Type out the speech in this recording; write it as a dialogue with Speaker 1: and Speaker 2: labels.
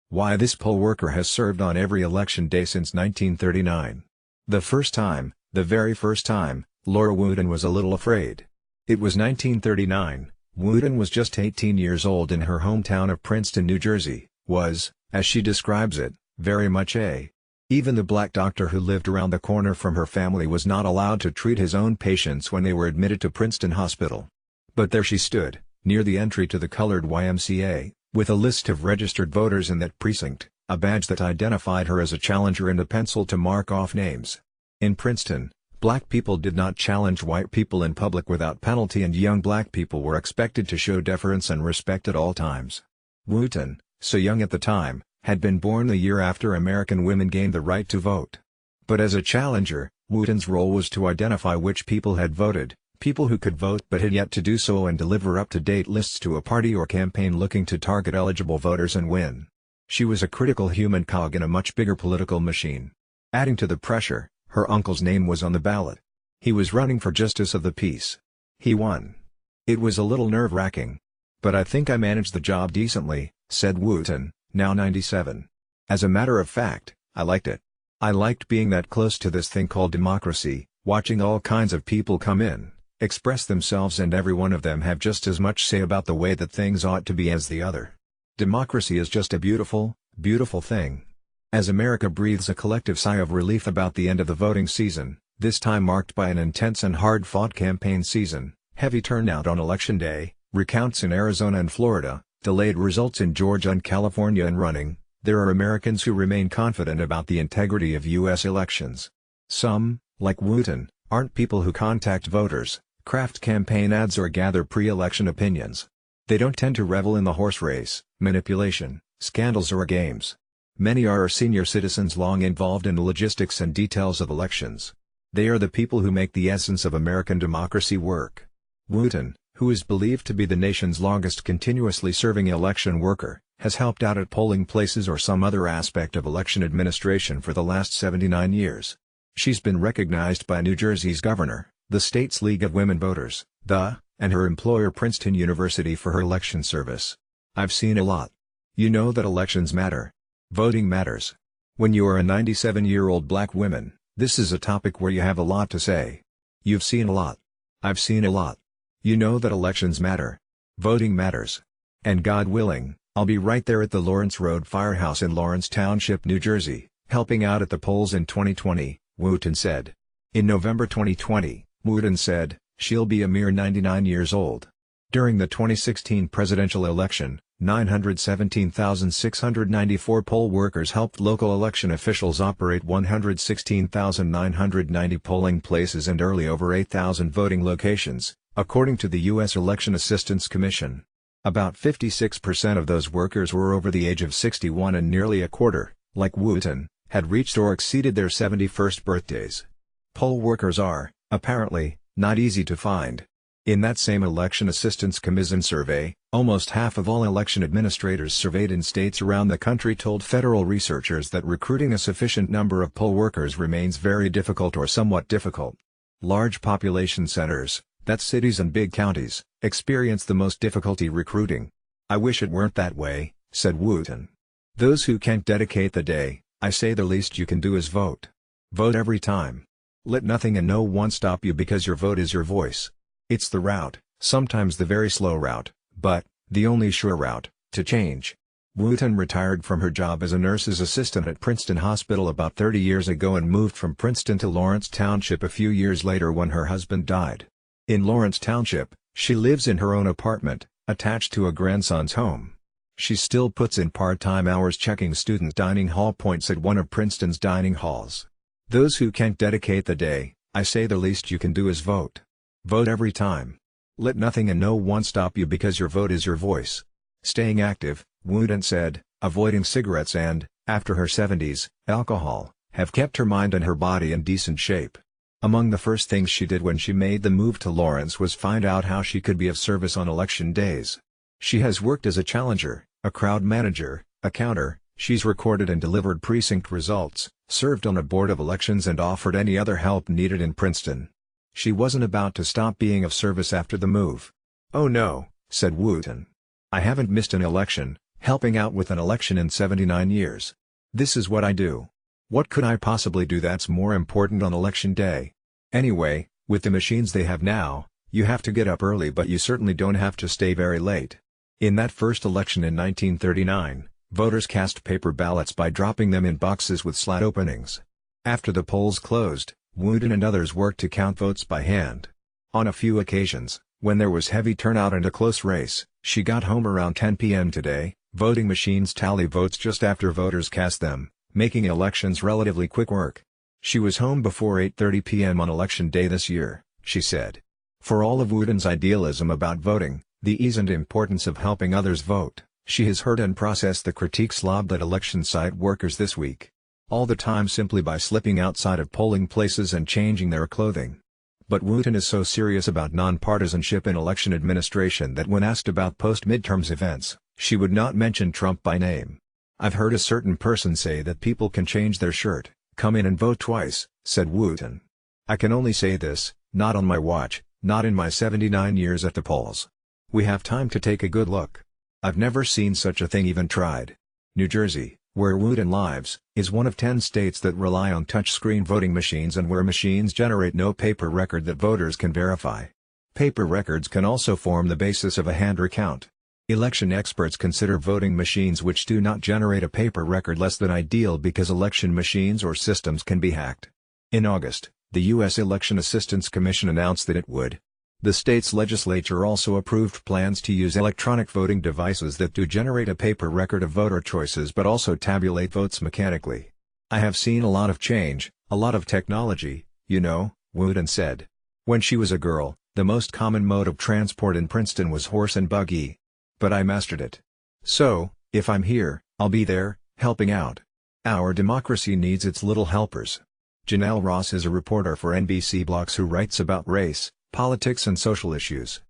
Speaker 1: Why this poll worker has served on every election day since 1939. The first time, the very first time, Laura Wooten was a little afraid. It was 1939, Wooten was just 18 years old in her hometown of Princeton, New Jersey, was, as she describes it, very much a. Even the black doctor who lived around the corner from her family was not allowed to treat his own patients when they were admitted to Princeton Hospital. But there she stood, near the entry to the colored YMCA, with a list of registered voters in that precinct, a badge that identified her as a challenger and a pencil to mark off names. In Princeton, black people did not challenge white people in public without penalty, and young black people were expected to show deference and respect at all times. Wooten, so young at the time, had been born the year after American women gained the right to vote. But as a challenger, Wooten's role was to identify which people had voted, people who could vote but had yet to do so, and deliver up-to-date lists to a party or campaign looking to target eligible voters and win. She was a critical human cog in a much bigger political machine. Adding to the pressure, her uncle's name was on the ballot. He was running for justice of the peace. He won. It was a little nerve-wracking. But I think I managed the job decently, said Wooten, now 97. As a matter of fact, I liked it. I liked being that close to this thing called democracy, watching all kinds of people come in, express themselves, and every one of them have just as much say about the way that things ought to be as the other. Democracy is just a beautiful, beautiful thing. As America breathes a collective sigh of relief about the end of the voting season, this time marked by an intense and hard-fought campaign season, heavy turnout on Election Day, recounts in Arizona and Florida, delayed results in Georgia and California and running, there are Americans who remain confident about the integrity of U.S. elections. Some, like Wooten, aren't people who contact voters, craft campaign ads, or gather pre-election opinions. They don't tend to revel in the horse race, manipulation, scandals, or games. Many are our senior citizens long involved in the logistics and details of elections. They are the people who make the essence of American democracy work. Wooten, who is believed to be the nation's longest continuously serving election worker, has helped out at polling places or some other aspect of election administration for the last 79 years. She's been recognized by New Jersey's governor, the state's League of Women Voters, and her employer Princeton University for her election service. I've seen a lot. You know that elections matter. Voting matters. When you are a 97-year-old black woman, this is a topic where you have a lot to say. You've seen a lot. I've seen a lot. You know that elections matter. Voting matters. And God willing, I'll be right there at the Lawrence Road Firehouse in Lawrence Township, New Jersey, helping out at the polls in 2020, Wooten said. In November 2020, Wooten said, she'll be a mere 99 years old. During the 2016 presidential election, 917,694 poll workers helped local election officials operate 116,990 polling places and early over 8,000 voting locations, according to the U.S. Election Assistance Commission. About 56% of those workers were over the age of 61, and nearly a quarter, like Wooten, had reached or exceeded their 71st birthdays. Poll workers are, apparently, not easy to find. In that same Election Assistance Commission survey, almost half of all election administrators surveyed in states around the country told federal researchers that recruiting a sufficient number of poll workers remains very difficult or somewhat difficult. Large population centers, that's cities and big counties, experience the most difficulty recruiting. I wish it weren't that way, said Wooten. Those who can't dedicate the day, I say the least you can do is vote. Vote every time. Let nothing and no one stop you, because your vote is your voice. It's the route, sometimes the very slow route, but the only sure route, to change. Wooten retired from her job as a nurse's assistant at Princeton Hospital about 30 years ago and moved from Princeton to Lawrence Township a few years later when her husband died. In Lawrence Township, she lives in her own apartment, attached to a grandson's home. She still puts in part-time hours checking student dining hall points at one of Princeton's dining halls. Those who can't dedicate the day, I say the least you can do is vote. Vote every time. Let nothing and no one stop you, because your vote is your voice. Staying active, Wooten said, avoiding cigarettes and, after her 70s, alcohol, have kept her mind and her body in decent shape. Among the first things she did when she made the move to Lawrence was find out how she could be of service on election days. She has worked as a challenger, a crowd manager, a counter, she's recorded and delivered precinct results, served on a board of elections, and offered any other help needed in Princeton. She wasn't about to stop being of service after the move. Oh no, said Wooten. I haven't missed an election, helping out with an election in 79 years. This is what I do. What could I possibly do that's more important on election day? Anyway, with the machines they have now, you have to get up early but you certainly don't have to stay very late. In that first election in 1939, voters cast paper ballots by dropping them in boxes with slat openings. After the polls closed, Wooten and others worked to count votes by hand. On a few occasions, when there was heavy turnout and a close race, she got home around 10 p.m. today. Voting machines tally votes just after voters cast them, making elections relatively quick work. She was home before 8:30 p.m. on election day this year, she said. For all of Wooten's idealism about voting, the ease and importance of helping others vote, she has heard and processed the critiques lobbed at election site workers this week. All the time simply by slipping outside of polling places and changing their clothing. But Wooten is so serious about nonpartisanship in election administration that when asked about post-midterms events, she would not mention Trump by name. I've heard a certain person say that people can change their shirt, come in and vote twice, said Wooten. I can only say this, not on my watch, not in my 79 years at the polls. We have time to take a good look. I've never seen such a thing even tried. New Jersey, where Wooten lives, is one of 10 states that rely on touchscreen voting machines and where machines generate no paper record that voters can verify. Paper records can also form the basis of a hand recount. Election experts consider voting machines which do not generate a paper record less than ideal because election machines or systems can be hacked. In August, the U.S. Election Assistance Commission announced that it would. The state's legislature also approved plans to use electronic voting devices that do generate a paper record of voter choices but also tabulate votes mechanically. I have seen a lot of change, a lot of technology, you know, Wooten said. When she was a girl, the most common mode of transport in Princeton was horse and buggy. But I mastered it. So, if I'm here, I'll be there, helping out. Our democracy needs its little helpers. Janelle Ross is a reporter for NBC Blocks who writes about race, politics and social issues.